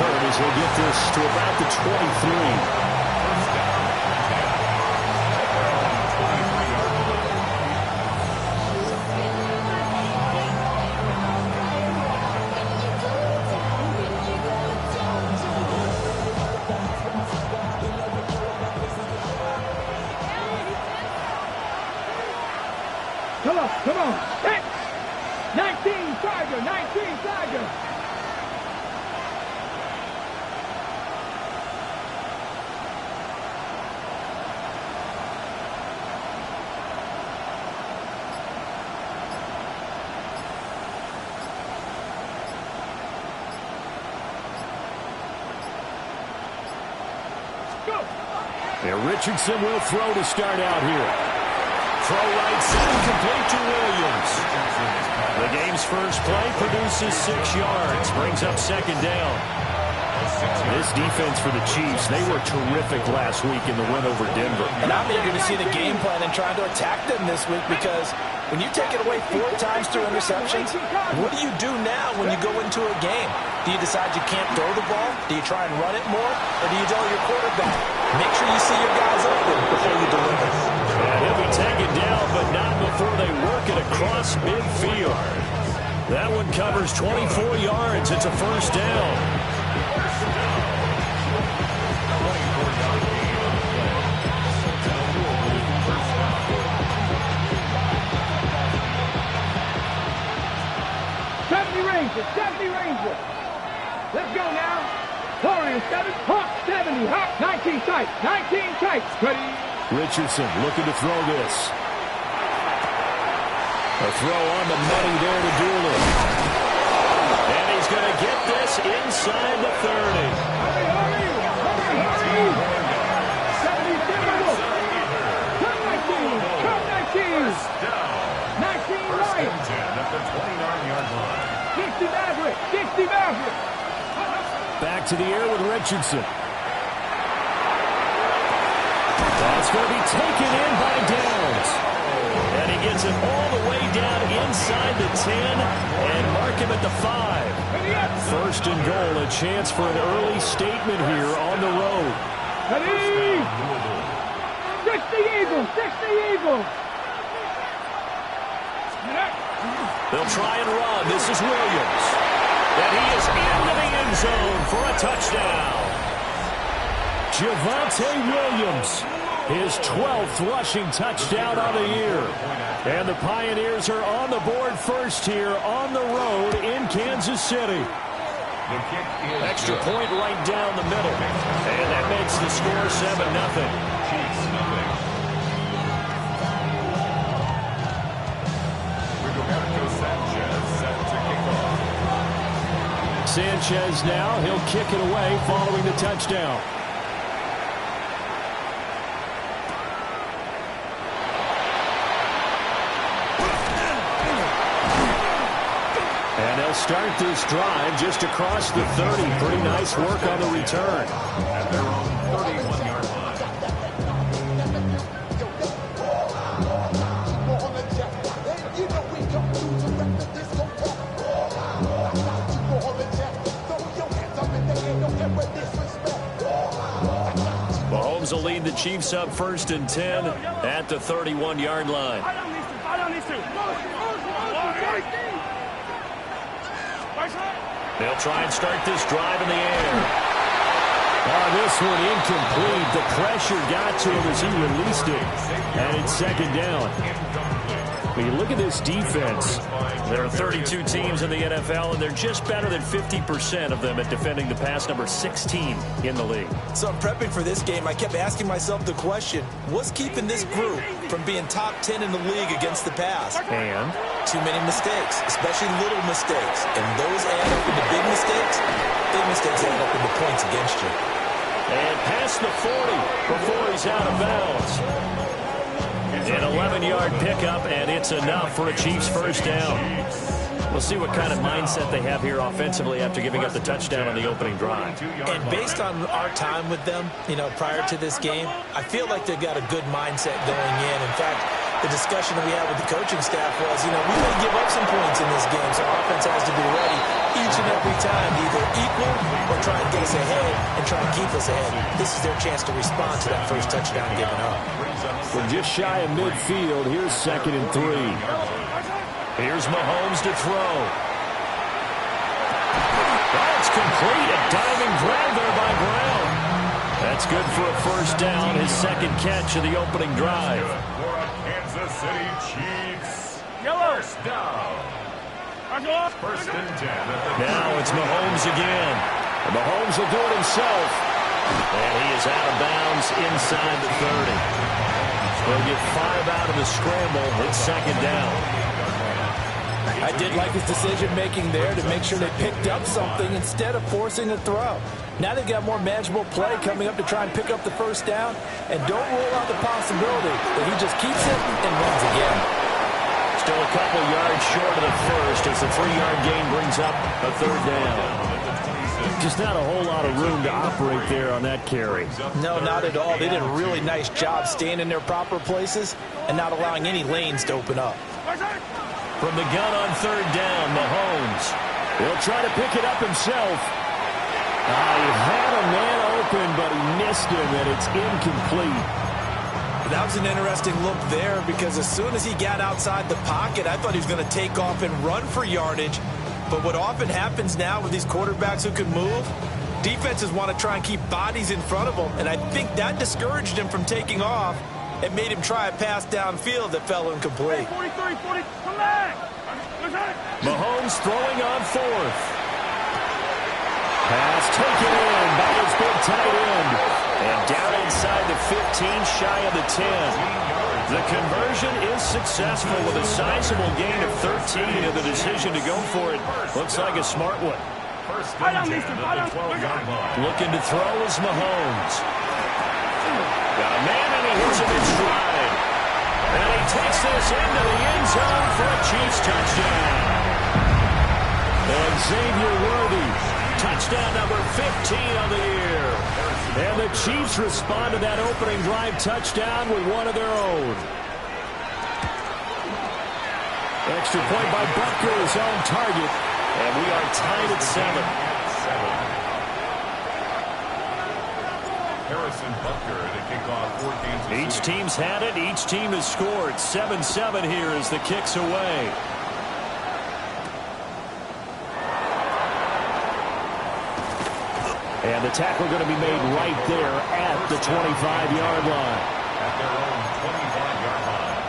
return as he'll get this to about the 23. Come on. Hit. 19 Tiger. 19 Tiger. Go. And Richardson will throw to start out here. Throw right side, complete to Williams. The game's first play produces 6 yards, brings up second down. This defense for the Chiefs, they were terrific last week in the win over Denver. And I'm eager to see the game plan and trying to attack them this week, because when you take it away 4 times through interceptions, what do you do now when you go into a game? Do you decide you can't throw the ball? Do you try and run it more? Or do you tell your quarterback, make sure you see your guys open before you deliver? And he'll be taken down, but not before they work it across midfield. That one covers 24 yards. It's a first down. Let's go now. Torian 7, Hawk 70, Hawk 19 tight, 19 tight. Ready. Richardson looking to throw this. A throw on the money there to Doolin. And he's going to get this inside the 30. Hurry. 70, Come 19. 19 right. 10 at the 29-yard line. 60 Maverick. 60 Maverick. Back to the air with Richardson. That's going to be taken in by Downs. And he gets it all the way down inside the 10 and mark him at the 5. First and goal, a chance for an early statement here on the road. Ready? 60 Eagles, 60 Eagles. They'll try and run. This is Williams. And he is into the end zone for a touchdown. Javonte Williams, his 12th rushing touchdown on the year. And the Pioneers are on the board first here on the road in Kansas City. Extra point right down the middle. And that makes the score 7-0. Sanchez now, he'll kick it away following the touchdown. And they'll start this drive just across the 30. Pretty nice work on the return. At their own 31-yard line. Mahomes will lead the Chiefs up 1st and 10 at the 31-yard line. They'll try and start this drive in the air. This one incomplete. The pressure got to him as he released it. And it's second down. When you look at this defense, there are 32 teams in the NFL, and they're just better than 50% of them at defending the pass, number 16 in the league. So I'm prepping for this game. I kept asking myself the question, what's keeping this group from being top 10 in the league against the pass? And too many mistakes, especially little mistakes. And those add up into big mistakes. Big mistakes add up into points against you. And past the 40 before he's out of bounds. An 11-yard pickup, and it's enough for a Chiefs first down. We'll see what kind of mindset they have here offensively after giving up the touchdown on the opening drive. And based on our time with them, prior to this game, I feel like they've got a good mindset going in. In fact, the discussion that we had with the coaching staff was, we may give up some points in this game, so our offense has to be ready each and every time to either equal or try and get us ahead and try and keep us ahead. This is their chance to respond to that first touchdown given up. We're just shy of midfield. Here's 2nd and 3. Here's Mahomes to throw. That's complete. A diving grab there by Brown. That's good for a first down, his 2nd catch of the opening drive. For a Kansas City Chiefs. First down. First and 10. Now it's Mahomes again. And Mahomes will do it himself. And he is out of bounds inside the 30. He'll get 5 out of the scramble. It's 2nd down. I did like his decision-making there to make sure they picked up something instead of forcing a throw. Now they've got more manageable play coming up to try and pick up the first down, and don't rule out the possibility that he just keeps it and runs again. Still a couple yards short of the first as the 3-yard gain brings up a 3rd down. Just not a whole lot of room to operate there on that carry. No, not at all. They did a really nice job staying in their proper places and not allowing any lanes to open up. From the gun on 3rd down, Mahomes. He'll try to pick it up himself. He had a man open, but he missed him, and it's incomplete. That was an interesting look there because as soon as he got outside the pocket, I thought he was going to take off and run for yardage. But what often happens now with these quarterbacks who can move, defenses want to try and keep bodies in front of them, and I think that discouraged him from taking off and made him try a pass downfield that fell incomplete. 43, 40, come back! Mahomes throwing on 4th. Pass taken in by his big tight end. And down inside the 15, shy of the 10. The conversion is successful with a sizable gain of 13, and the decision to go for it looks like a smart one. First and 10 at the 12-yard line. Looking to throw is Mahomes. Got a man, and he hits him in stride. And he takes this into the end zone for a Chiefs touchdown. And Xavier Worthy, touchdown number 15 of the year. And the Chiefs respond to that opening drive touchdown with one of their own. Extra point by Butker is on target. And we are tied at 7. Harrison Butker to kick off for Kansas City. Each team's had it. Each team has scored. 7-7 here as the kick's away. And the tackle going to be made right there at the 25-yard line. At their own 25-yard line.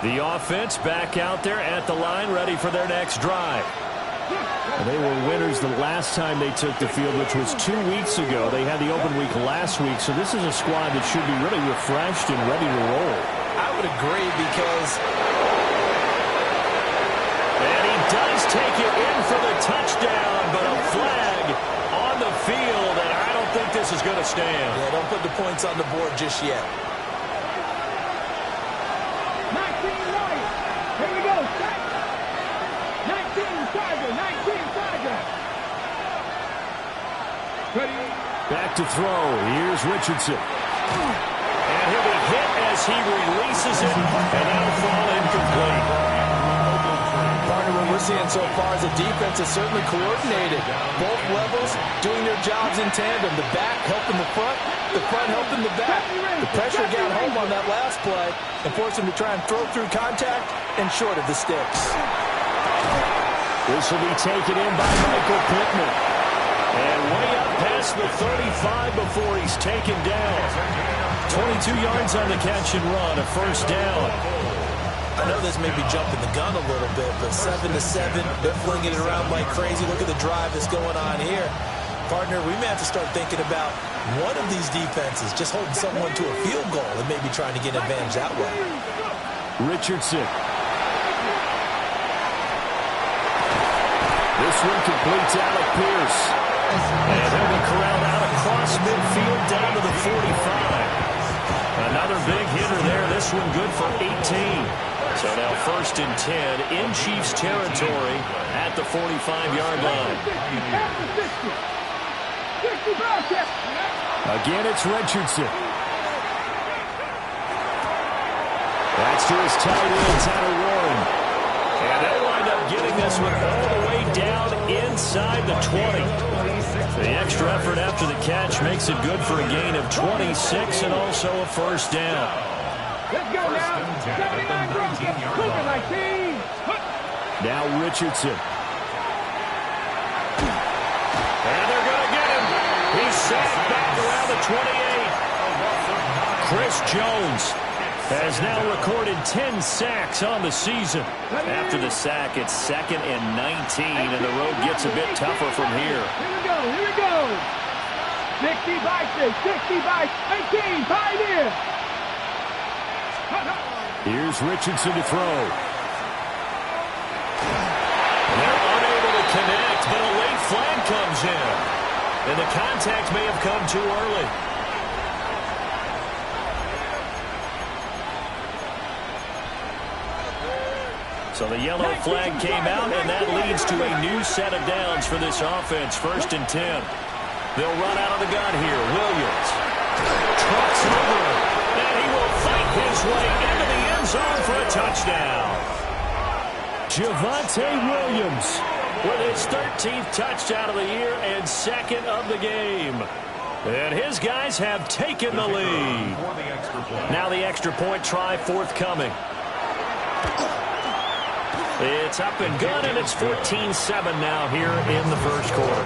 The offense back out there at the line, ready for their next drive. And they were winners the last time they took the field, which was 2 weeks ago. They had the open week last week, so this is a squad that should be really refreshed and ready to roll. I would agree because... And he does take it in for the touchdown, but a flag on the field, and I don't think this is going to stand. Yeah, don't put the points on the board just yet. 19 right. Here we go. 19 Tiger. 19 Tiger. Ready. Back to throw. Here's Richardson. And he'll be hit as he releases it, and that'll fall incomplete. Partner, what we're seeing so far is the defense is certainly coordinated. Both levels doing their jobs in tandem. The back helping the front helping the back. The pressure got home on that last play and forced him to try and throw through contact and short of the sticks. This will be taken in by Michael Pittman. And way up past the 35 before he's taken down. 22 yards on the catch and run, a first down. I know this may be jumping the gun a little bit, but 7-7, they're flinging it around like crazy. Look at the drive that's going on here. Partner, we may have to start thinking about one of these defenses just holding someone to a field goal and maybe trying to get an advantage that way. Richardson. This one completes Alec Pierce. And he'll be corralled out across midfield down to the 45. Another big hitter there. This one good for 18. So now first and 10 in Chiefs territory at the 45-yard line. Again, it's Richardson. That's to his tight end, Tanner Warren. And they'll wind up getting this one all the way down inside the 20. The extra effort after the catch makes it good for a gain of 26 and also a first down. Let's go now. 79 Broncos. Moving like team. Now Richardson. And they're going to get him. He's sacked back around the 28. Chris Jones has now recorded 10 sacks on the season. After the sack, it's 2nd and 19, and the road gets a bit tougher from here. Here we go. 60 by 6, 60 by 18, 5 in. Here's Richardson to throw. They're unable to connect, but a late flag comes in. And the contact may have come too early. So the yellow flag came out, and that leads to a new set of downs for this offense. 1st and 10. They'll run out of the gun here. Williams trucks over him, and he will fight his way into the end zone for a touchdown. Javonte Williams with his 13th touchdown of the year and 2nd of the game. And his guys have taken the lead. Now the extra point try forthcoming. It's up and good, and it's 14-7 now here in the first quarter.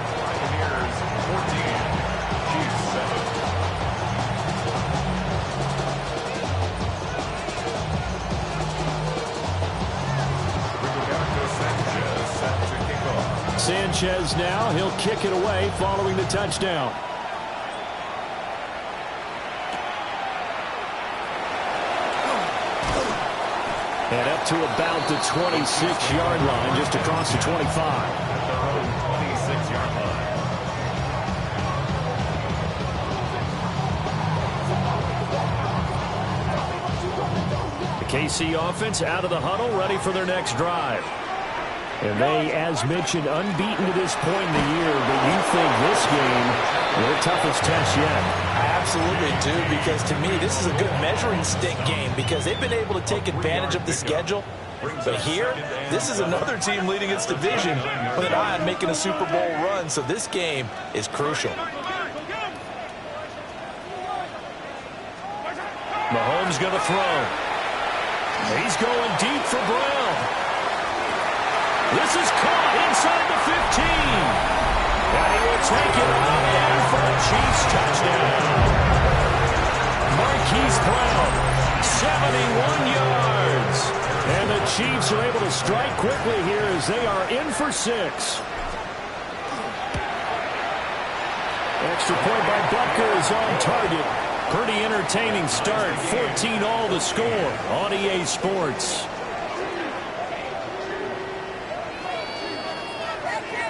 Sanchez now, he'll kick it away following the touchdown. And up to about the 26-yard line, just across the 25. 26-yard line. The KC offense out of the huddle, ready for their next drive. And they, as mentioned, unbeaten to this point in the year, but you think this game their toughest test yet. I absolutely do, because to me, this is a good measuring stick game because they've been able to take advantage of the schedule. But here, this is another team leading its division with an eye on making a Super Bowl run, so this game is crucial. Mahomes going to throw. He's going deep for Brown. This is caught inside the 15. And he will take it on in for a Chiefs touchdown. Marquise Brown, 71 yards. And the Chiefs are able to strike quickly here as they are in for 6. Extra point by Butker is on target. Pretty entertaining start. 14-all the score on EA Sports.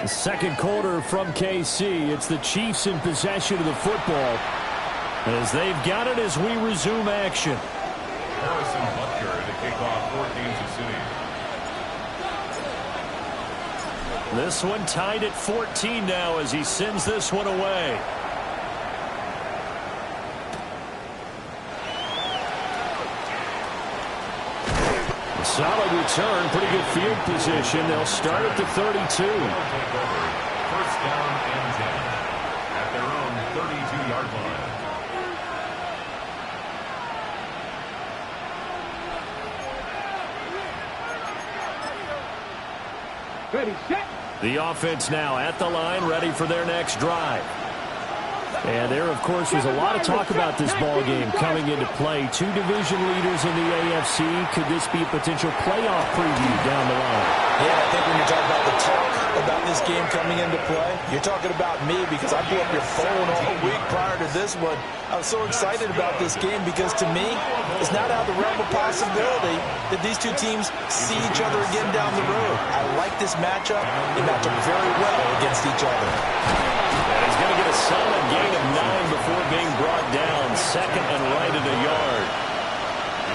The second quarter from KC. It's the Chiefs in possession of the football as they've got it as we resume action. Harrison Butker to kick off for Kansas City. This one tied at 14 now as he sends this one away. Solid return, pretty good field position. They'll start at the 32. First down and 10 at their own 32-yard line. Ready, set. The offense now at the line, ready for their next drive. And there, of course, was a lot of talk about this ball game coming into play. Two division leaders in the AFC. Could this be a potential playoff preview down the line? Yeah, I think when you're talking about the talk about this game coming into play, you're talking about me because I blew up your phone all week prior to this one. I was so excited about this game because to me, it's not out of the realm of possibility that these two teams see each other again down the road. I like this matchup. They match up very well against each other. And he's going to get a solid gain of 9 before being brought down. 2nd and right at a yard.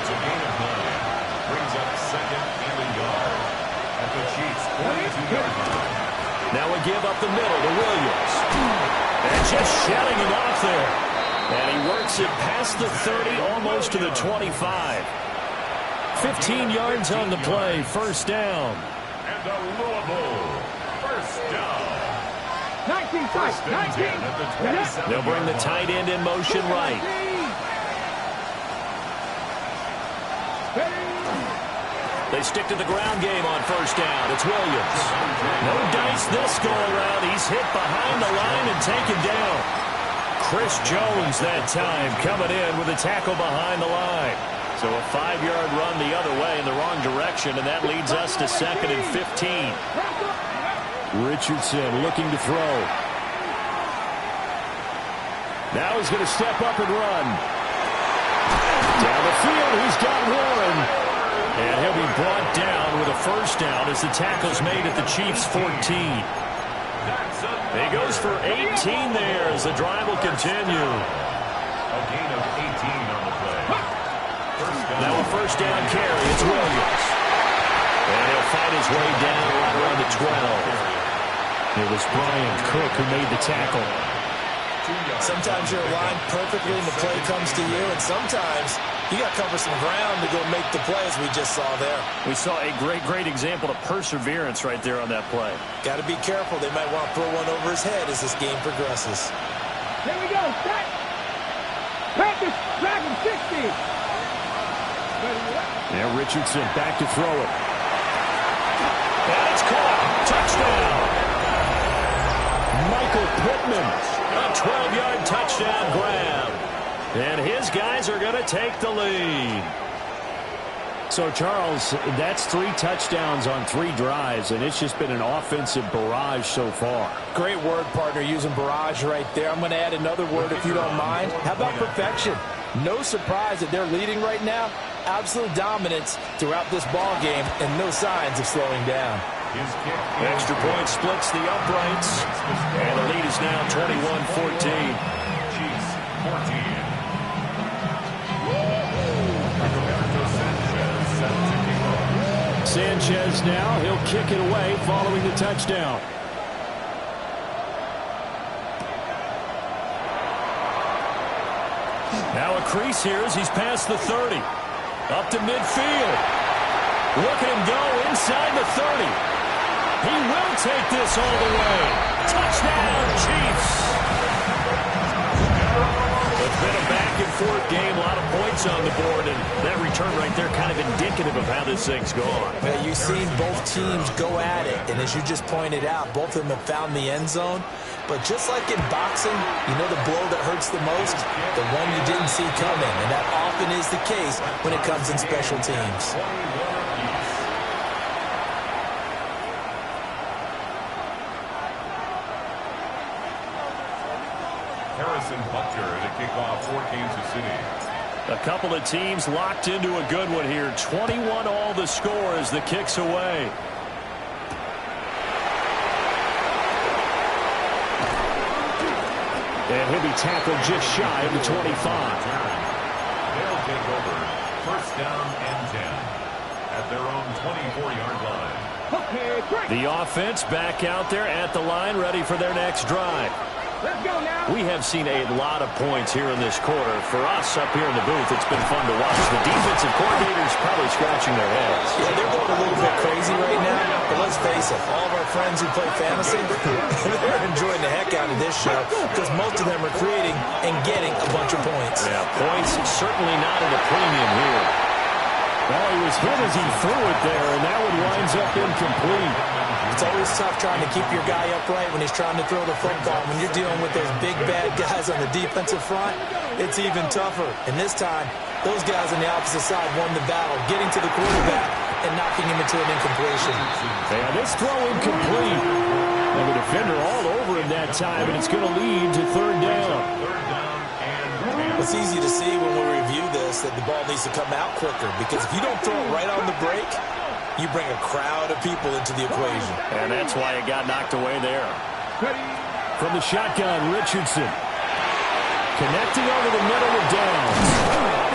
It's a gain of 9. Brings up 2nd and a yard at the Chiefs' 22-yard line. Now we give up the middle to Williams. And just shedding him off there. And he works it past the 30, almost to the 25. 15 yards on the play, first down. And the Louisville first down. 19 tight, 19. They'll bring the tight end in motion right. They stick to the ground game on first down. It's Williams. No dice this go-around. He's hit behind the line and taken down. Chris Jones that time coming in with a tackle behind the line. So a 5-yard run the other way in the wrong direction, and that leads us to 2nd and 15. Richardson looking to throw. Now he's going to step up and run. Down the field, he's got Warren. And he'll be brought down with a first down as the tackle's made at the Chiefs' 14. He goes for 18 there as the drive will continue. A gain of 18 on the play. Now a first down carry. It's Williams. And he'll fight his way down right around the 12. It was Brian Cook who made the tackle. Sometimes you're aligned perfectly and the play comes to you, and sometimes you got to cover some ground to go make the play, as we just saw there. We saw a great example of perseverance right there on that play. Got to be careful. They might want to throw one over his head as this game progresses. Here we go. Set. Practice. Dragon 60. Now Richardson back to throw it. And it's caught. Touchdown. Michael Pittman. A 12-yard touchdown grab. And his guys are going to take the lead. So, Charles, that's 3 touchdowns on 3 drives, and it's just been an offensive barrage so far. Great word, partner, using barrage right there. I'm going to add another word if you don't mind. How about perfection? No surprise that they're leading right now. Absolute dominance throughout this ball game and no signs of slowing down. Extra point splits the uprights, and the lead is now 21-14. Chiefs 14. Sanchez now, he'll kick it away following the touchdown. Now a crease here as he's past the 30. Up to midfield. Look at him go inside the 30. He will take this all the way. Touchdown, Chiefs. It's been a back-and-forth game, a lot of points on the board, and that return right there kind of indicative of how this thing's gone. Well, you've seen both teams go at it, and as you just pointed out, both of them have found the end zone. But just like in boxing, you know the blow that hurts the most? The one you didn't see coming, and that often is the case when it comes in special teams. Harrison Butker to kick off for Kansas City. A couple of teams locked into a good one here. 21 all the score as the kick's away. And he'll be tackled just shy of the 25. They'll take over first down and 10 at their own 24-yard line. The offense back out there at the line, ready for their next drive. Let's go now. We have seen a lot of points here in this quarter. For us up here in the booth, it's been fun to watch. The defensive coordinators probably scratching their heads. Yeah, they're going a little bit crazy right now, but let's face it, all of our friends who play fantasy, they're enjoying the heck out of this show because most of them are creating and getting a bunch of points. Yeah, points certainly not at a premium here. Well, he was hit as he threw it there, and that one winds up incomplete. It's always tough trying to keep your guy upright when he's trying to throw the football. When you're dealing with those big, bad guys on the defensive front, it's even tougher. And this time, those guys on the opposite side won the battle, getting to the quarterback and knocking him into an incompletion. And this throw incomplete. And the defender all over him that time, and it's going to lead to third down. It's easy to see when we review this that the ball needs to come out quicker, because if you don't throw it right on the break, you bring a crowd of people into the equation. And that's why it got knocked away there. From the shotgun, Richardson. Connecting over the middle with Downs.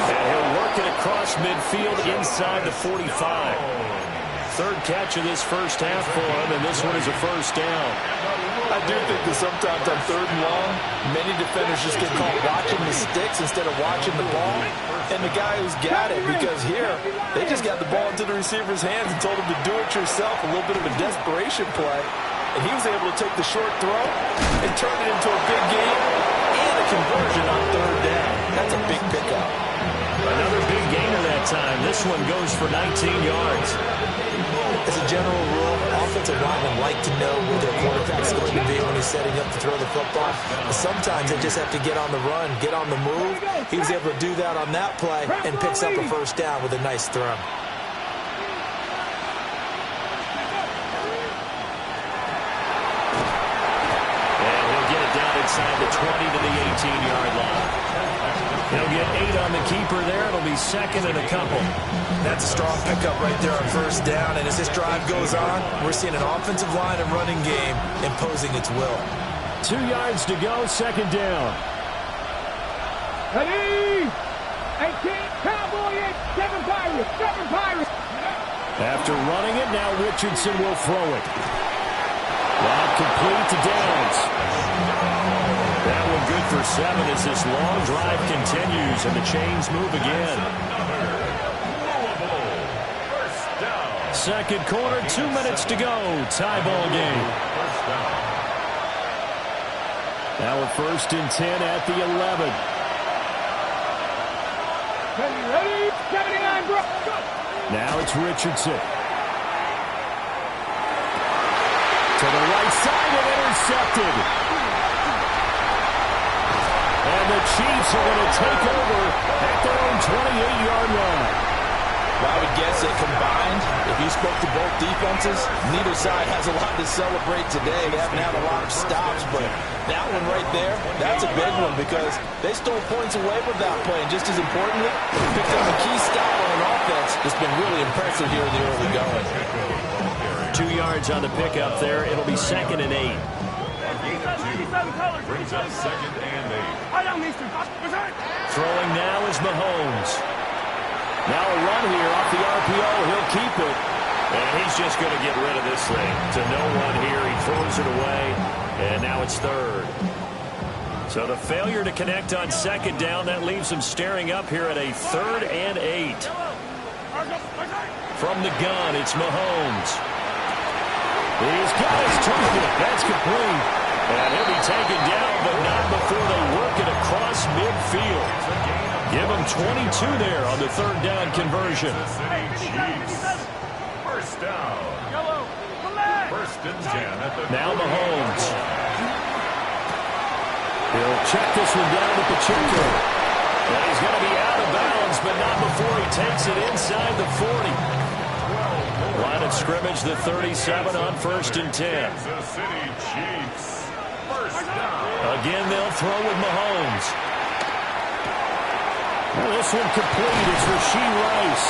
And he'll work it across midfield inside the 45. Third catch of this first half for him, and this one is a first down. I do think that sometimes on 3rd and long, many defenders just get caught watching the sticks instead of watching the ball. And the guy who's got it, because here, they just got the ball into the receiver's hands and told him to do it yourself, a little bit of a desperation play. And he was able to take the short throw and turn it into a big game and a conversion on 3rd down. That's a big pickup. Another big gainer that time. This one goes for 19 yards. As a general rule, offensive linemen like to know where their quarterback's going to be when he's setting up to throw the football. But sometimes they just have to get on the run, get on the move. He was able to do that on that play and picks up a first down with a nice throw. And he'll get it down inside the 20 to the 18-yard line. He'll get 8 on the keeper there. It'll be second and a couple. That's a strong pickup right there on first down. And as this drive goes on, we're seeing an offensive line and running game imposing its will. 2 yards to go, second down. Ready? 18, Cowboy 8, 7 Pirates, 7 Pirates. After running it, now Richardson will throw it. Lob complete to Downs. That one good for 7 as this long drive continues and the chains move again. Second quarter, 2 minutes to go. Tie ball game. Now a 1st and 10 at the 11. Ready? 79, bro. Now it's Richardson. To the right side and intercepted. And the Chiefs are going to take over at their own 28-yard line. Well, I would guess that combined, if you spoke to both defenses, neither side has a lot to celebrate today. They haven't had a lot of stops, but that one right there, that's a big one because they stole points away with that play. And just as importantly, picked up a key stop on an offense that's been really impressive here in the early going. 2 yards on the pickup there. It'll be second and 8. Brings up second and 8. Throwing now is Mahomes. Now a run here off the RPO. He'll keep it. And he's just going to get rid of this thing. To no one here. He throws it away. And now it's 3rd. So the failure to connect on second down, that leaves him staring up here at a 3rd and 8. From the gun, it's Mahomes. He's got his target. That's complete. And he'll be taken down, but not before they work it across midfield. Give him 22 there on the 3rd down conversion. First down. 1st and 10 at the Now Mahomes. He'll check this one down to Pacheco. And he's going to be out of bounds, but not before he takes it inside the 40. Line of scrimmage, the 37 on 1st and 10. Kansas City Chiefs. First down. Again, they'll throw with Mahomes. Well, this one complete. It's Rashee Rice.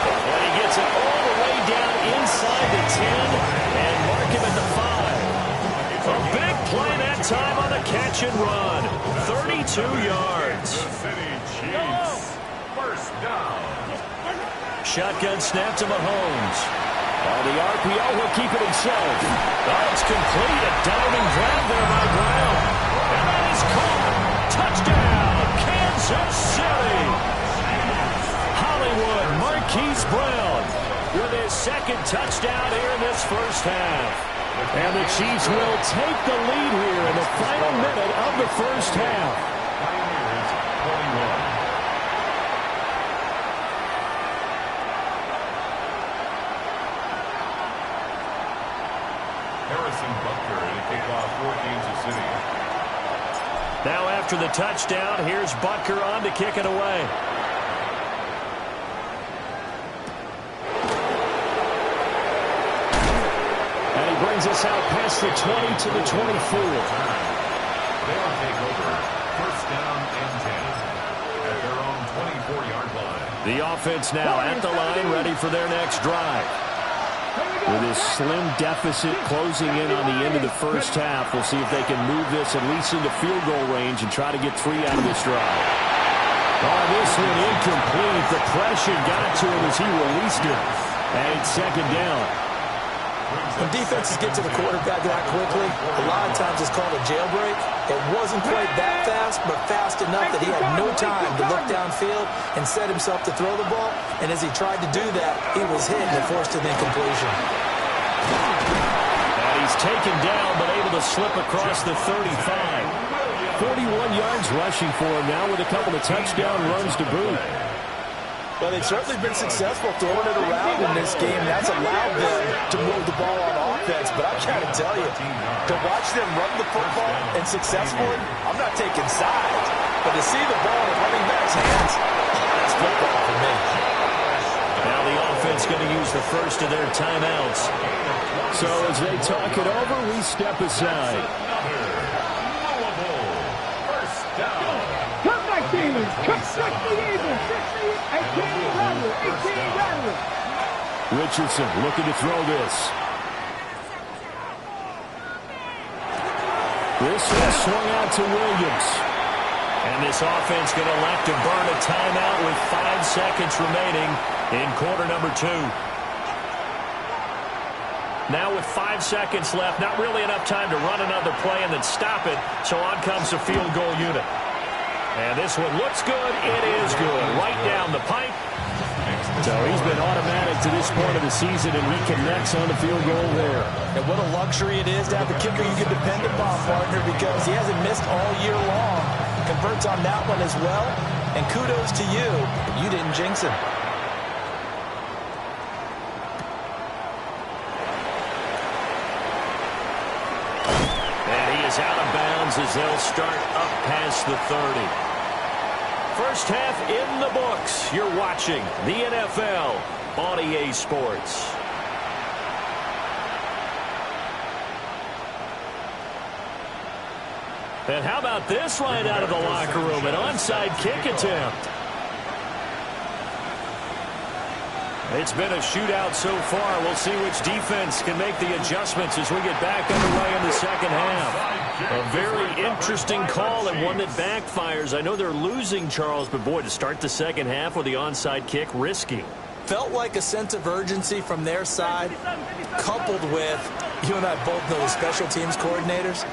And he gets it all the way down inside the 10 and mark him at the 5. A big play that time on the catch and run. 32 yards. Kansas City Chiefs. First down. Shotgun snap to Mahomes. On the RPO, he'll keep it himself. Oh, it's complete. A diving grab there by Brown. And that is caught. Touchdown, Kansas City. Hollywood Marquise Brown with his 2nd touchdown here in this first half. And the Chiefs will take the lead here in the final minute of the first half. Pioneers 21. Harrison Butker to kick off for Kansas City. Now after the touchdown, here's Butker on to kick it away. And he brings us out past the 20 to the 24. They'll take over 1st down and 10 at their own 24-yard line. The offense now at the line, ready for their next drive. With this slim deficit closing in on the end of the first half, we'll see if they can move this at least into field goal range and try to get 3 out of this drive. Oh, this one incomplete. The pressure got to him as he released it. And it's second down. When defenses get to the quarterback that quickly, a lot of times it's called a jailbreak. It wasn't quite that fast, but fast enough that he had no time to look downfield and set himself to throw the ball. And as he tried to do that, he was hit and forced an incompletion. And he's taken down, but able to slip across the 35. 41 yards rushing for him now with a couple of touchdown runs to boot. Well, they've certainly been successful throwing it around in this game. That's allowed them to move the ball on offense. But I got to tell you, to watch them run the football and successfully, I'm not taking sides. But to see the ball in the running back's hands, that's football for me. Now the offense going to use the first of their timeouts. So as they talk it over, we step aside. First down. Come back, Demons. Come back, the Eagles. 18 Rattler. Richardson looking to throw this. This one swung out to Williams. And this offense going to elect to burn a timeout with 5 seconds remaining in quarter number 2. Now with 5 seconds left, not really enough time to run another play and then stop it. So on comes the field goal unit. And this one looks good. It is good. Right down the pipe. So he's been automatic to this point of the season, and he connects on the field goal there. And what a luxury it is to have a kicker you can depend upon, partner, because he hasn't missed all year long. Converts on that one as well. And kudos to you. You didn't jinx him. And he is out of bounds as they'll start up past the 30. First half in the books. You're watching the NFL on EA Sports. And how about this right out of the locker room? An onside kick attempt. It's been a shootout so far. We'll see which defense can make the adjustments as we get back underway in the second half. A very interesting call and one that backfires. I know they're losing, Charles, but boy, to start the second half with the onside kick, risky. Felt like a sense of urgency from their side, coupled with, you and I both know the special teams coordinators.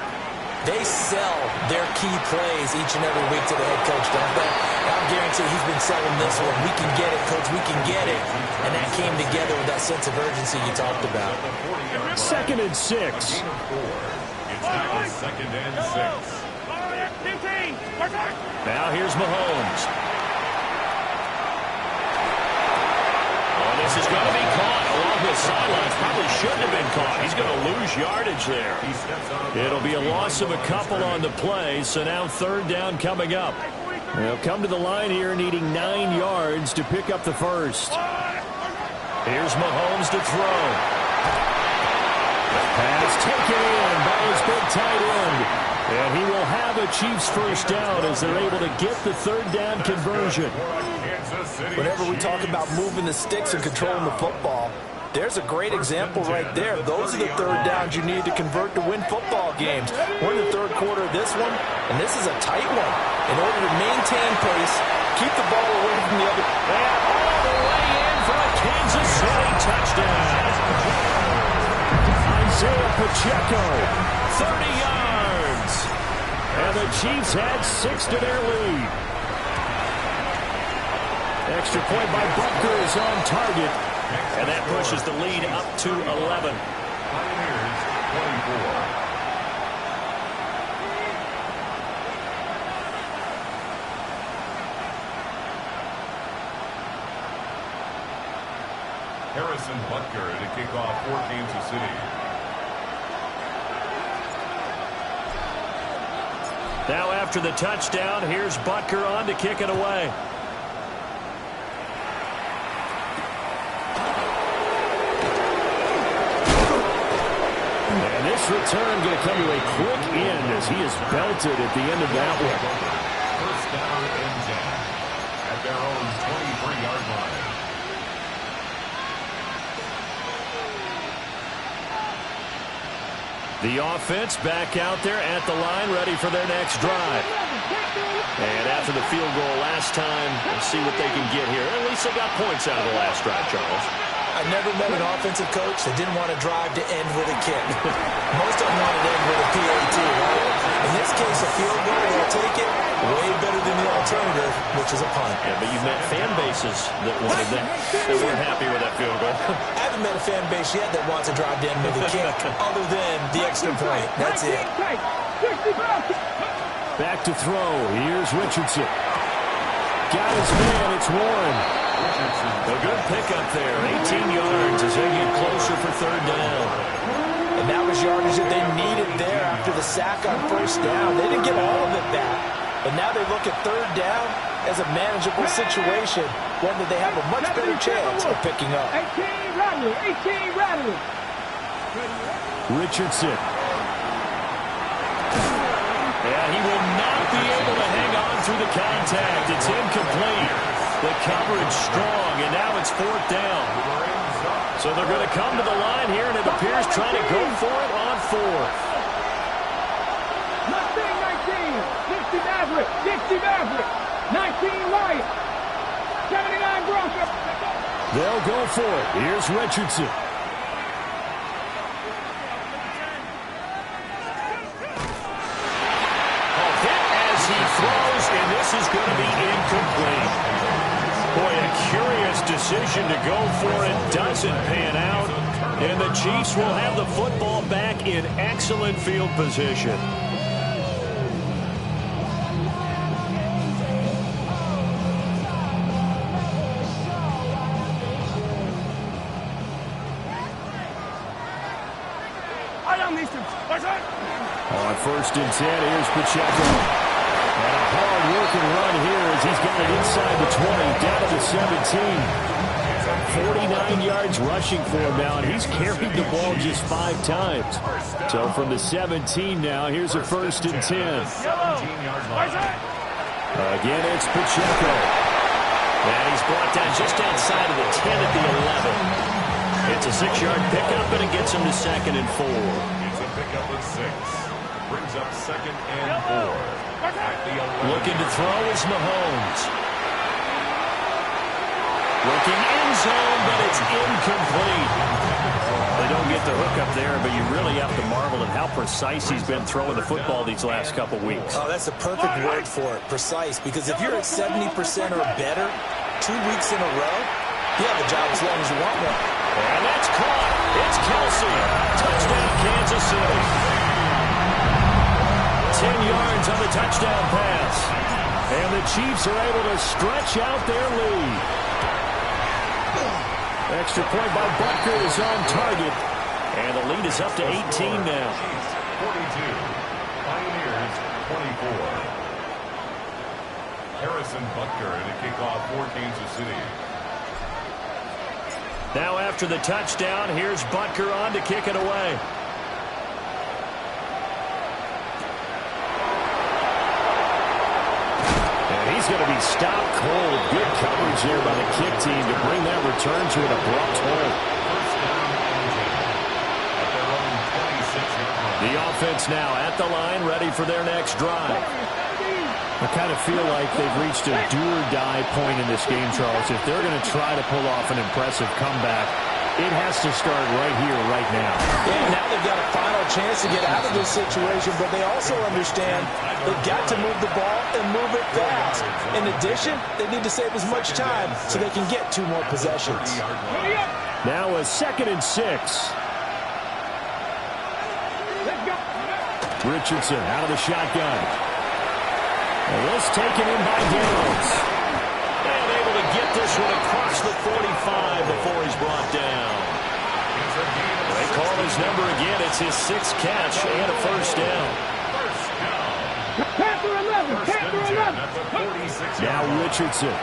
They sell their key plays each and every week to the head coach, don't they? And I'm guaranteed he's been selling this one. We can get it, coach. We can get it. And that came together with that sense of urgency you talked about. 2nd and 6. It's now 2nd and 6. Now here's Mahomes. Oh, this is going to be caught along the sidelines. Probably shouldn't have been caught. He's going to lose yardage there. It'll be a loss of a couple on the play, so now 3rd down coming up. They'll come to the line here needing 9 yards to pick up the first. Here's Mahomes to throw. Pass taken in by his big tight end. And he will have a Chiefs first down as they're able to get the 3rd down conversion. Whenever we talk about moving the sticks and controlling the football, there's a great example right there. Those are the 3rd downs you need to convert to win football games. We're in the 3rd quarter of this one, and this is a tight one. In order to maintain pace, keep the ball away from the other. And all the way in for a Kansas City touchdown. Isaiah Pacheco, 30 yards. And the Chiefs had 6 to their lead. Extra point by Butker is on target. And that pushes the lead up to 11. Pioneers 24. Harrison Butker to kick off for Kansas City. Now after the touchdown, here's Butker on to kick it away. And this return going to come to a quick end as he is belted at the end of that one. First down and 10 at their own 23-yard line. The offense back out there at the line, ready for their next drive. And after the field goal last time, we'll see what they can get here. At least they got points out of the last drive, Charles. I never met an offensive coach that didn't want to drive to end with a kick. Most of them want to end with a PAT, right? In this case, a field goal, they'll take it way better than the alternative, which is a punt. Yeah, but you've met fan bases that wanted that weren't happy with that field goal. I haven't met a fan base yet that wants to drive to end with a kick other than the extra point. That's it. Back to throw. Here's Richardson. Got his man. It's Warren. A good pickup there. 18 yards as they get closer for third down. And that was yardage that they needed there after the sack on first down. They didn't get all of it back. But now they look at third down as a manageable situation, one that they have a much better chance of picking up. 18 Rattler. Richardson. Yeah, he will not be able to hang on through the contact. It's incomplete. The coverage strong, and now it's fourth down. So they're going to come to the line here, and it appears trying to go for it on fourth. Mustang 19. 60 Maverick. 19 Wyatt. 79 Bronco. They'll go for it. Here's Richardson. He throws, and this is going to be incomplete. Boy, a curious decision to go for it. Doesn't pan out. And the Chiefs will have the football back in excellent field position. On first and 10, here's Pacheco. And a hard-working run here as he's got it inside the 20, down to the 17. 49 yards rushing for him now, and he's carried the ball just 5 times. So from the 17 now, here's a first and 10. Again, it's Pacheco. And he's brought down just outside of the 10 at the 11. It's a 6-yard pickup, and it gets him to second and 4. It's a pickup of 6. Brings up second and 4. Looking to throw is Mahomes. Looking in zone, but it's incomplete. They don't get the hook up there, but you really have to marvel at how precise he's been throwing the football these last couple weeks. Oh, that's the perfect word for it, precise. Because if you're at 70% or better 2 weeks in a row, you have a job as long as you want one. And that's caught. It's Kelsey. Touchdown, Kansas City. 10 yards on the touchdown pass. And the Chiefs are able to stretch out their lead. Extra point by Butker is on target. And the lead is up to 18 now. 42. Pioneers 24. Harrison Butker in a kickoff for Kansas City. Now after the touchdown, here's Butker on to kick it away. He's going to be stopped cold. Good coverage there by the kick team to bring that return to an abrupt halt. The offense now at the line, ready for their next drive. I kind of feel like they've reached a do-or-die point in this game, Charles. If they're going to try to pull off an impressive comeback, it has to start right here, right now. Yeah, now they've got a final chance to get out of this situation, but they also understand they've got to move the ball and move it fast. In addition, they need to save as much time so they can get 2 more possessions. Now a 2nd and 6. Richardson out of the shotgun. And this taken in by Downs. And able to get this one across the 45 before he's brought down. They call his number again. It's his 6th catch and a first down. Panther 11. Now Richardson.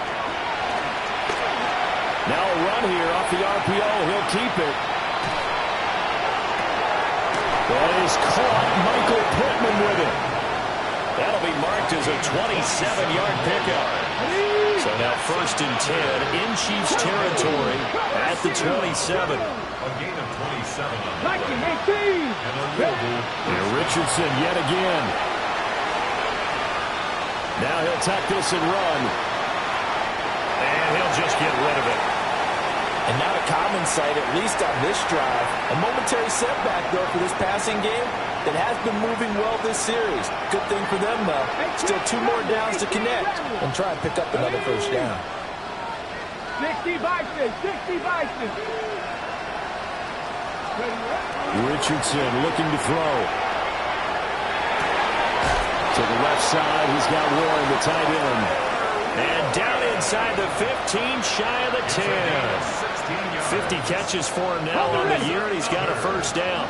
Now a run here off the RPO. He'll keep it. That is caught. Michael Pittman with it. That'll be marked as a 27-yard pickup. So now 1st and 10 in Chiefs territory at the 27. A gain of 27 on the play. And Richardson yet again. Now he'll tuck this and run. And he'll just get rid of it. And not a common sight, at least on this drive. A momentary setback, though, for this passing game that has been moving well this series. Good thing for them, though. Still 2 more downs to connect and try and pick up another first down. 60 Bison, 60 Bison. Richardson looking to throw. To the left side, he's got Warren, the tight end. And down inside the 15, shy of the 10. 50 catches for him now on the year, and he's got a first down.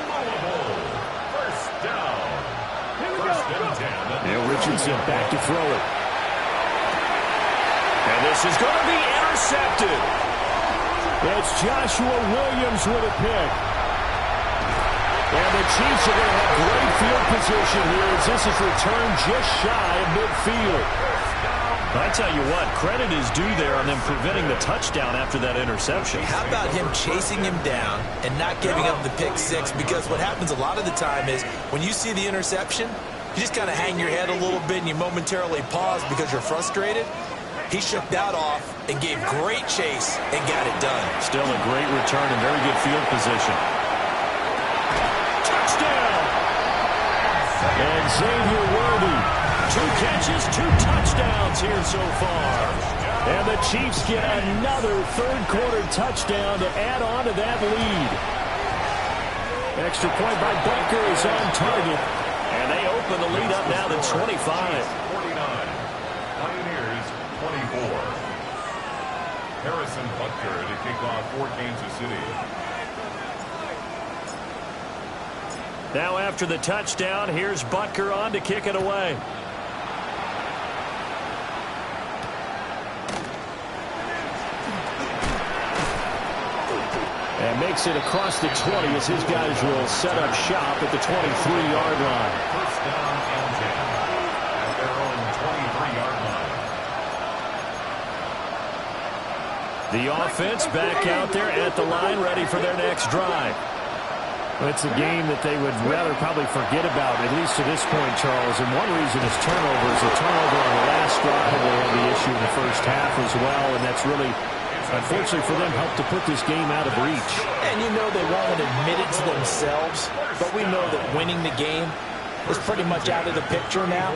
And Richardson back to throw it. And this is going to be intercepted. It's Joshua Williams with a pick. And the Chiefs are going to have great field position here as this is returned just shy of midfield. I tell you what, credit is due there on them preventing the touchdown after that interception. How about him chasing him down and not giving up the pick six? Because what happens a lot of the time is when you see the interception, you just kind of hang your head a little bit and you momentarily pause because you're frustrated. He shook that off and gave great chase and got it done. Still a great return and very good field position. Touchdown! And Xavier Worthy. 2 catches, 2 touchdowns here so far. And the Chiefs get another third-quarter touchdown to add on to that lead. Extra point by Butker is on target. And they open the lead up now to 25. 49. Pioneers 24. Harrison Butker to kick off for Kansas City. Now after the touchdown, here's Butker on to kick it away. And makes it across the 20 as his guys will set up shop at the 23-yard line. First down and 10 at their own 23-yard line. The offense back out there at the line, ready for their next drive. It's a game that they would rather probably forget about, at least to this point, Charles. And one reason is turnovers. A turnover on the last drive, they had the issue in the first half as well, and that's really, unfortunately for them, helped to put this game out of reach. And you know they won't admit it to themselves, but we know that winning the game is pretty much out of the picture now.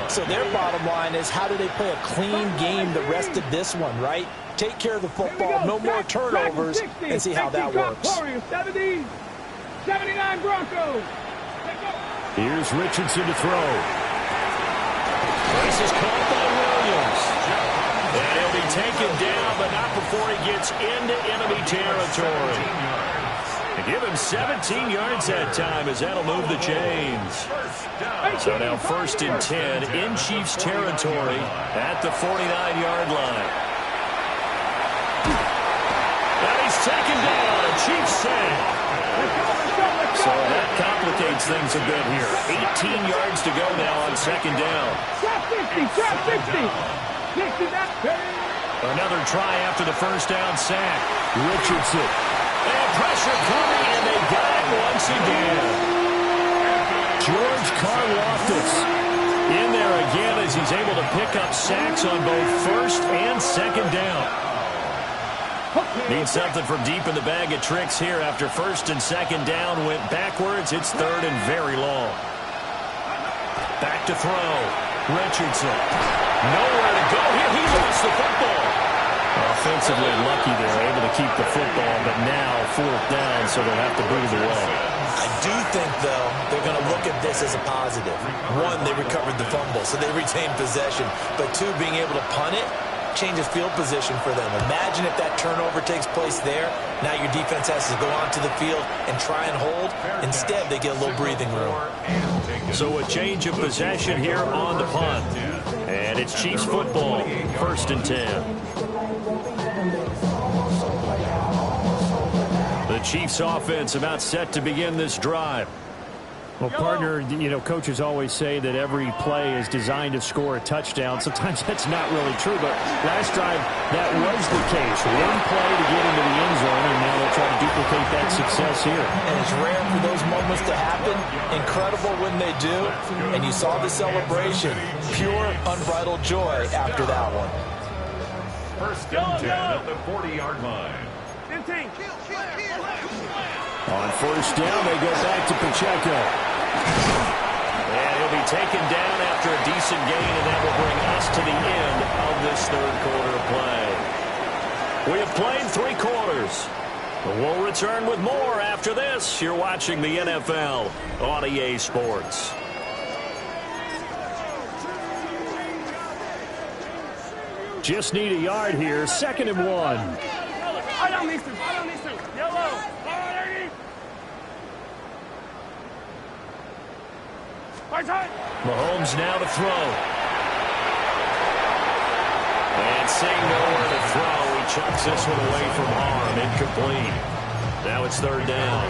So their bottom line is, how do they play a clean game the rest of this one, right? Take care of the football, no more turnovers, and see how that works. 79 Broncos. Here's Richardson to throw. This is caught by Williams. And he'll be taken down, but not before he gets into enemy territory. And give him 17 yards that time as that'll move the chains. So now 1st and 10 in Chiefs territory at the 49-yard line. And he's taken down. A Chiefs sack. So that complicates things a bit here. 18 yards to go now on 2nd down. Trap 60, trap 60. 60, Another try after the first down sack. Richardson. And pressure coming, and they got it once again. George Karlaftis in there again as he's able to pick up sacks on both 1st and 2nd down. Need something from deep in the bag of tricks here after 1st and 2nd down went backwards. It's 3rd and very long. Back to throw. Richardson. Nowhere to go here. He lost the football. Offensively lucky they're able to keep the football, but now 4th down, so they'll have to boot it away. I do think, though, they're going to look at this as a positive. 1, they recovered the fumble, so they retained possession. But 2, being able to punt it changes field position for them. Imagine if that turnover takes place there. Now your defense has to go onto the field and try and hold. Instead, they get a little breathing room. So a change of possession here on the punt. And it's Chiefs football, 1st and 10. The Chiefs offense about set to begin this drive. Well, partner, you know, coaches always say that every play is designed to score a touchdown. Sometimes that's not really true, but last drive, that was the case. One play to get into the end zone, and now they'll try to duplicate that success here. And it's rare for those moments to happen. Incredible when they do. And you saw the celebration. Pure, unbridled joy after that one. 1st and 10 at the 40-yard line. On first down, they go back to Pacheco. And he'll be taken down after a decent gain, and that will bring us to the end of this third quarter of play. We have played 3 quarters. We'll return with more after this. You're watching the NFL on EA Sports. Just need a yard here. 2nd and 1. Mahomes now to throw. And seeing nowhere to throw, he chucks this one away from harm. Incomplete. Now it's 3rd down.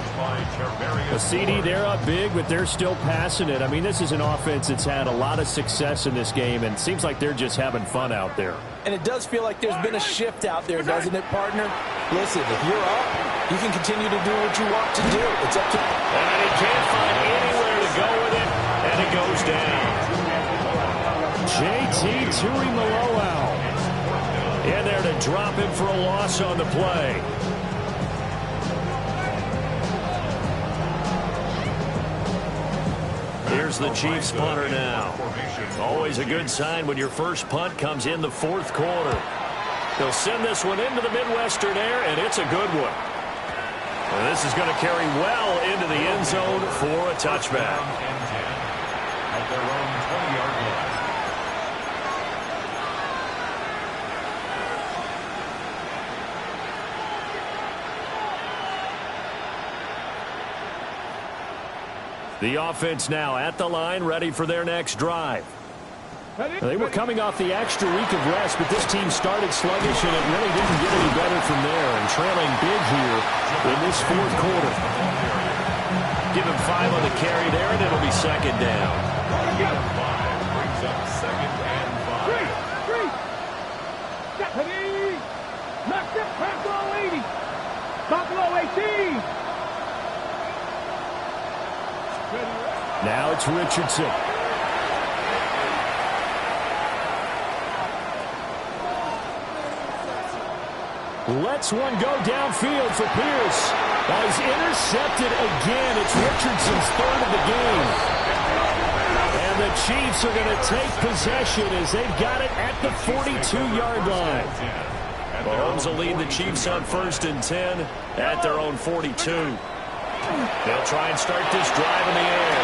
A CD, they're up big, but they're still passing it. I mean, this is an offense that's had a lot of success in this game, and it seems like they're just having fun out there. And it does feel like there's been a shift out there, doesn't it, partner? Listen, if you're up, you can continue to do what you want to do. It's up to... And he can't find anywhere to go with it, and it goes down. JT Tuimoloau In there to drop him for a loss on the play. Here's the Chiefs punter now. Always a good sign when your first punt comes in the 4th quarter. They'll send this one into the Midwestern air, and it's a good one. And this is going to carry well into the end zone for a touchback. At their own 20-yard line. The offense now at the line, ready for their next drive. They were coming off the extra week of rest, but this team started sluggish, and it really didn't get any better from there, and trailing big here in this 4th quarter. Give him 5 on the carry there, and it'll be 2nd down. 5 brings up 2nd and 5. Stephanie! Knocked it, Buffalo 80! Buffalo 18! Now it's Richardson. Lets one go downfield for Pierce. Now he's intercepted again. It's Richardson's 3rd of the game. And the Chiefs are going to take possession as they've got it at the 42-yard line. Mahomes will lead the Chiefs on 1st and 10 at their own 42. They'll try and start this drive in the air.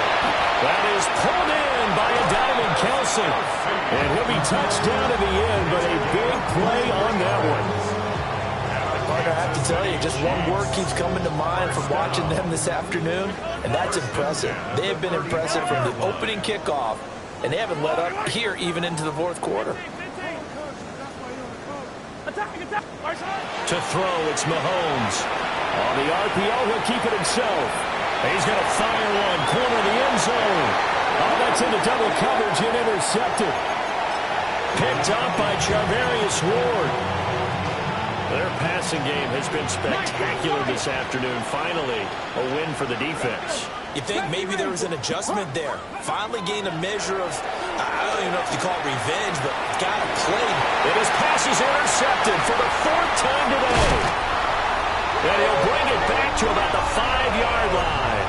That is pulled in by Adonai Kelce. And he'll be touched down at the end, but a big play on that one. Partner, I have to tell you, just one word keeps coming to mind from watching them this afternoon, and that's impressive. They have been impressive from the opening kickoff, and they haven't let up here even into the 4th quarter. To throw, it's Mahomes. On the RPO, he'll keep it himself. He's going to fire one, corner of the end zone. Oh, that's into double coverage and intercepted. Picked up by Charvarius Ward. Their passing game has been spectacular this afternoon. Finally, a win for the defense. You think maybe there was an adjustment there. Finally gained a measure of, I don't even know if you call it revenge, but got to play. And his pass is intercepted for the 4th time today. And he'll bring it back to about the 5-yard line.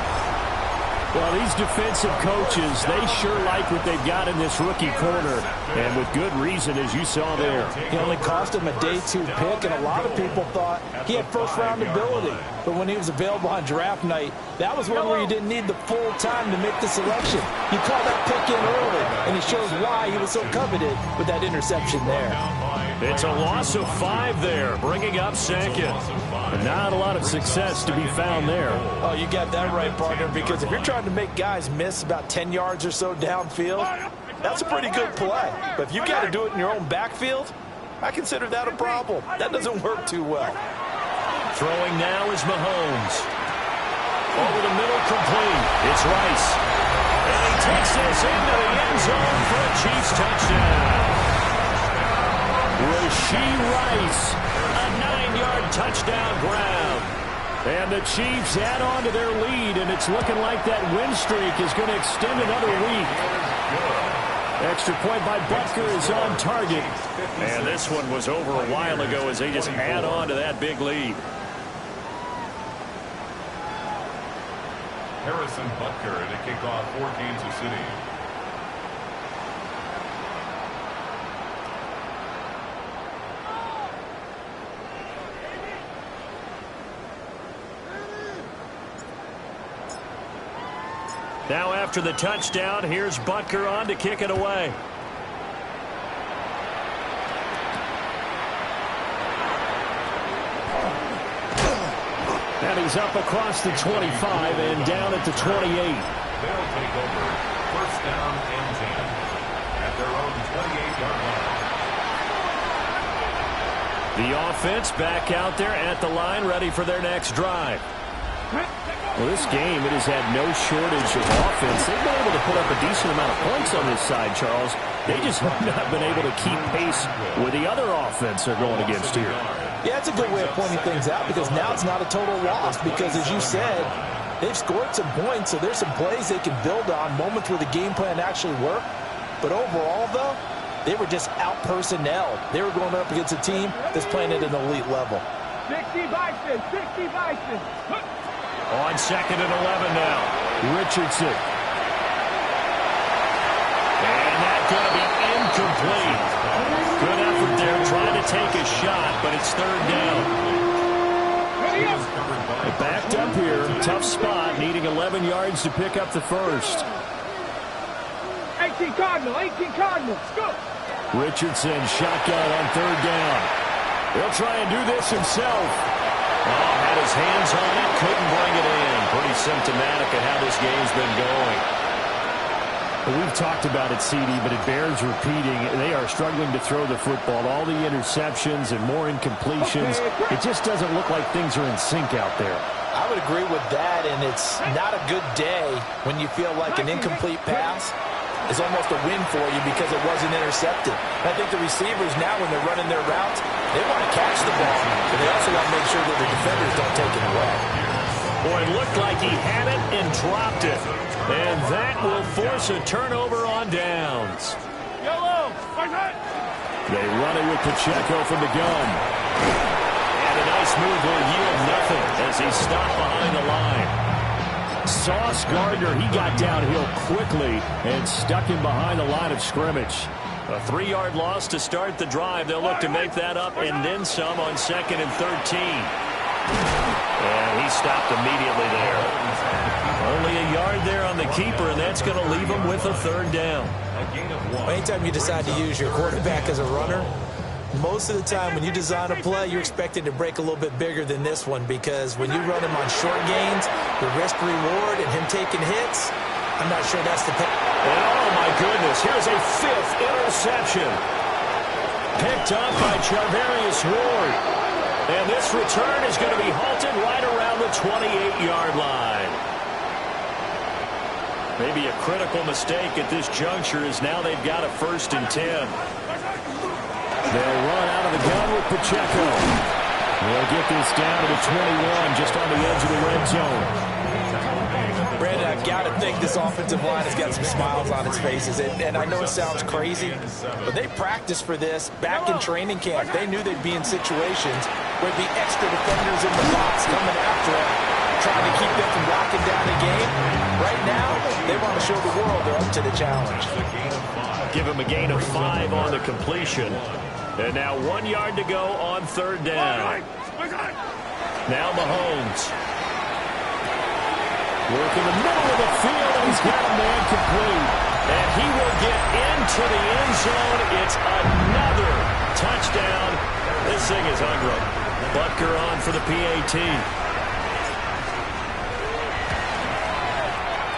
Well, these defensive coaches, they sure like what they've got in this rookie corner, and with good reason, as you saw there. He only cost him a day 2 pick, and a lot of people thought he had first-round ability. But when he was available on draft night, that was one where you didn't need the full time to make the selection. You called that pick in early, and it shows why he was so coveted with that interception there. It's a loss of 5 there, bringing up 2nd. Not a lot of success to be found there. Oh, you got that right, partner, because if you're trying to make guys miss about 10 yards or so downfield, that's a pretty good play. But if you got to do it in your own backfield, I consider that a problem. That doesn't work too well. Throwing now is Mahomes. Over the middle, complete. It's Rice. And he takes this into the end zone for a Chiefs touchdown. Rashee Rice, a 9-yard touchdown grab. And the Chiefs add on to their lead, and it's looking like that win streak is going to extend another week. Extra point by Butker is on target. And this one was over a while ago as they just add on to that big lead. Harrison Butker to kick off for Kansas City. Now after the touchdown, here's Butker on to kick it away. And he's up across the 25 and down at the 28. They'll take over. First down and 10 at their own 28-yard line. The offense back out there at the line, ready for their next drive. Well, this game, it has had no shortage of offense. They've been able to put up a decent amount of points on this side, Charles. They just have not been able to keep pace with the other offense they're going against here. Yeah, it's a good way of pointing things out because now it's not a total loss because, as you said, they've scored some points, so there's some plays they can build on, moments where the game plan actually worked. But overall, though, they were just out-personnelled. They were going up against a team that's playing at an elite level. 60 Bison, 60 Bison. On second and 11 now. Richardson. And that's going to be incomplete. Good effort there, trying to take a shot, but it's third down. Backed up here, tough spot, needing 11 yards to pick up the first. 18 Cardinals, go! Richardson, shotgun on third down. He'll try and do this himself. Oh, had his hands on it, couldn't bring it in. Pretty symptomatic of how this game's been going. We've talked about it, CD, but it bears repeating. They are struggling to throw the football. All the interceptions and more incompletions. It just doesn't look like things are in sync out there. I would agree with that, and it's not a good day when you feel like an incomplete pass is almost a win for you because it wasn't intercepted. I think the receivers now, when they're running their routes, they want to catch the ball, but they also want to make sure that the defenders don't take it away. Boy, it looked like he had it and dropped it. And that will force a turnover on downs. Yellow, They run it with Pacheco from the gun. And a nice move will yield nothing as he's stopped behind the line. Sauce Gardner, he got downhill quickly and stuck him behind the line of scrimmage. A 3-yard loss to start the drive. They'll look to make that up and then some on 2nd and 13. And he stopped immediately there. Only a yard there on the keeper, and that's going to leave him with a third down. Anytime you decide to use your quarterback as a runner, most of the time when you design a play, you're expected to break a little bit bigger than this one because when you run him on short gains, the risk-reward and him taking hits, I'm not sure that's the pick. And oh, my goodness, here's a 5th interception. Picked up by Charvarius Ward. And this return is going to be halted right around the 28-yard line. Maybe a critical mistake at this juncture as now they've got a 1st and 10. They'll run out of the gun with Pacheco. They'll get this down to the 21, just on the edge of the red zone. Brandon, I've got to think this offensive line has got some smiles on its faces. And I know it sounds crazy, but they practiced for this back in training camp. They knew they'd be in situations where there'd be extra defenders in the box coming after them, trying to keep them from locking down the game. Right now, they want to show the world they're up to the challenge. Give him a gain of 5 on the completion. And now 1 yard to go on third down. Now Mahomes. Work in the middle of the field, and he's got a man complete. And he will get into the end zone. It's another touchdown. This thing is hungry. Butker on for the PAT.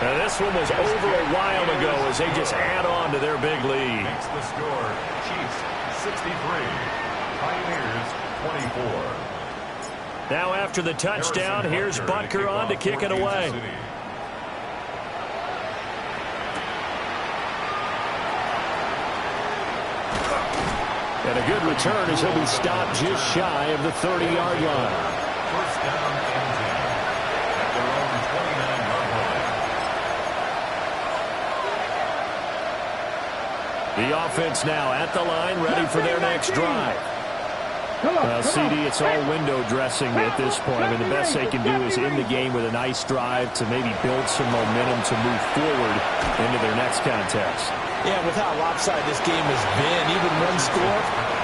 Now this one was over a while ago as they just add on to their big lead. Makes the score. Chiefs 63. Pioneers 24. Now after the touchdown, here's Butker on to kick it away. And a good return as he'll be stopped just shy of the 30-yard line. First down and 10 at their own 29-yard line. The offense now at the line, ready for their next drive. Well, CD, it's all window dressing at this point. I mean, the best they can do is end the game with a nice drive to maybe build some momentum to move forward into their next contest. Yeah, with how lopsided this game has been, even one score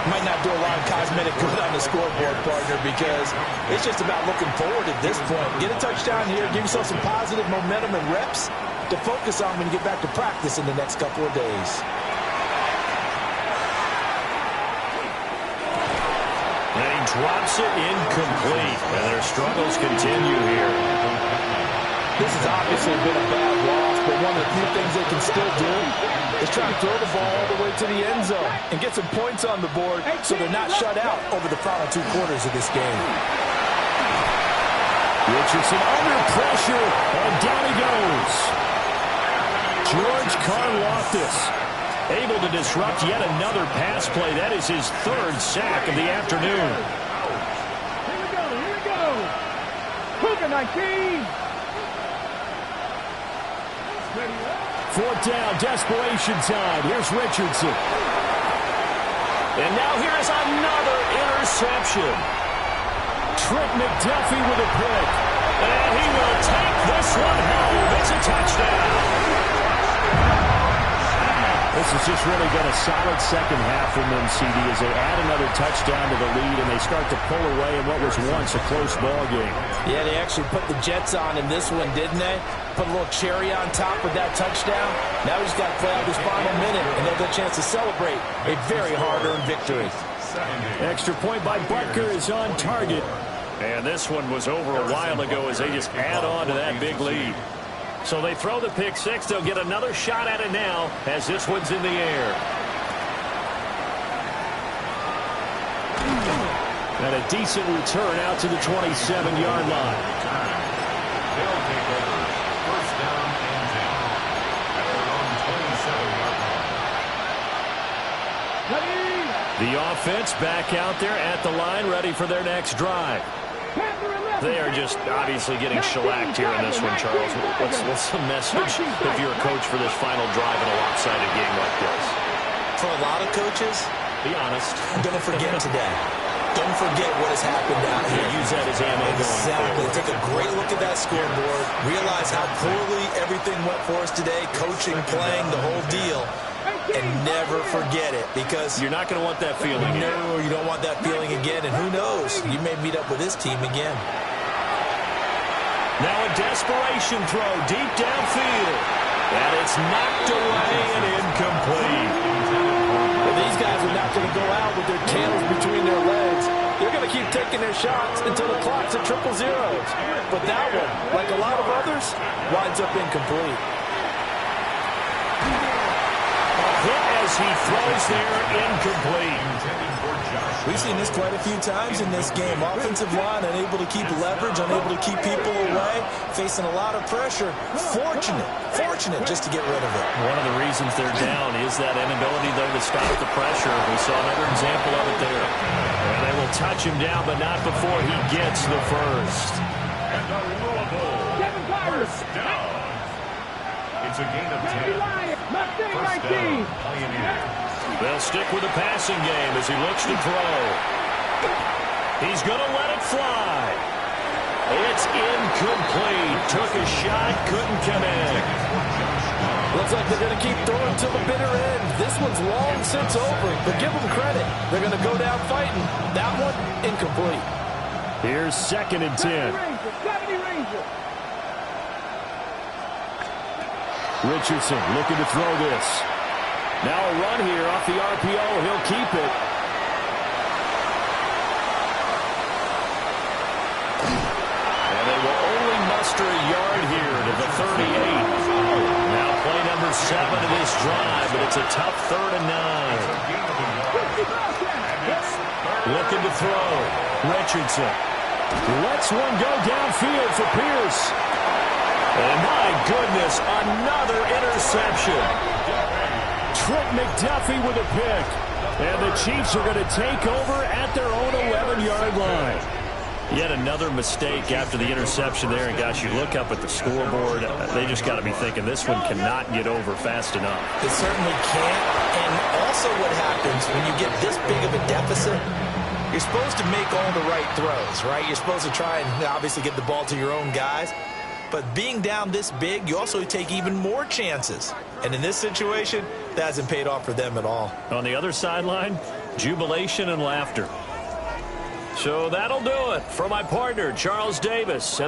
might not do a lot of cosmetic good on the scoreboard, partner, because it's just about looking forward at this point. Get a touchdown here, give yourself some positive momentum and reps to focus on when you get back to practice in the next couple of days. And he drops it incomplete, and their struggles continue here. This has obviously been a bad loss, but one of the few things they can still do is try to throw the ball all the way to the end zone and get some points on the board so they're not shut out over the final 2 quarters of this game. Richardson under pressure, and down he goes. George Karlaftis able to disrupt yet another pass play. That is his 3rd sack of the afternoon. Here we go. Cougar 19. 4th down, desperation time. Here's Richardson. And now here is another interception. Trent McDuffie with a pick. And he will take this one home. It's a touchdown. This has just really been a solid second half from them, CD, as they add another touchdown to the lead and they start to pull away in what was once a close ball game. Yeah, they actually put the Jets on in this one, didn't they? Put a little cherry on top with that touchdown. Now we just got to play out this final minute, and they'll get a chance to celebrate a very hard-earned victory. Extra point by Butker is on target. And this one was over a while ago as they just add on to that big lead. So they throw the pick 6. They'll get another shot at it now as this one's in the air. And a decent return out to the 27-yard line. They'll take over. First down and 10 at their own 27-yard line. Ready? The offense back out there at the line, ready for their next drive. They are just obviously getting shellacked here in this one, Charles. What's the message if you're a coach for this final drive in a lopsided game like this? For a lot of coaches, Be honest. don't forget today. Don't forget what has happened out here. Use that as ammo going Exactly. forward. Take a great look at that scoreboard. Realize how poorly everything went for us today. Coaching, playing, the whole deal. And never forget it, because You're not going to want that feeling again. no, you don't want that feeling again. And who knows? You may meet up with this team again. Now a desperation throw deep downfield. And it's knocked away and incomplete. But these guys are not going to go out with their tails between their legs. They're going to keep taking their shots until the clock's at 000. But that one, like a lot of others, winds up incomplete. Hit as he throws there, incomplete. We've seen this quite a few times in this game. Offensive line unable to keep leverage, unable to keep people away, facing a lot of pressure. Fortunate just to get rid of it. One of the reasons they're down is that inability, though, to stop the pressure. We saw another example of it there. And they will touch him down, but not before he gets the first. And the Louisville first down. It's a gain of 10. First down, Pioneers. They'll stick with the passing game as he looks to throw. He's going to let it fly. It's incomplete. Took a shot, couldn't connect. Looks like they're going to keep throwing to the bitter end. This one's long since over, but give them credit. They're going to go down fighting. That one, incomplete. Here's 2nd and 10. Richardson looking to throw this. Now a run here off the RPO. He'll keep it. And they will only muster a yard here to the 38. Now play number 7 of this drive, but it's a tough 3rd and 9. Looking to throw. Richardson Lets one go downfield for Pierce. And my goodness, another interception. Trent McDuffie with a pick. And the Chiefs are going to take over at their own 11-yard line. Yet another mistake after the interception there. And gosh, you look up at the scoreboard, they just got to be thinking this one cannot get over fast enough. It certainly can't. And also what happens when you get this big of a deficit, You're supposed to make all the right throws, right? You're supposed to try and obviously get the ball to your own guys. But being down this big, you also take even more chances. And in this situation, that hasn't paid off for them at all. On the other sideline, jubilation and laughter. So that'll do it for my partner, Charles Davis. And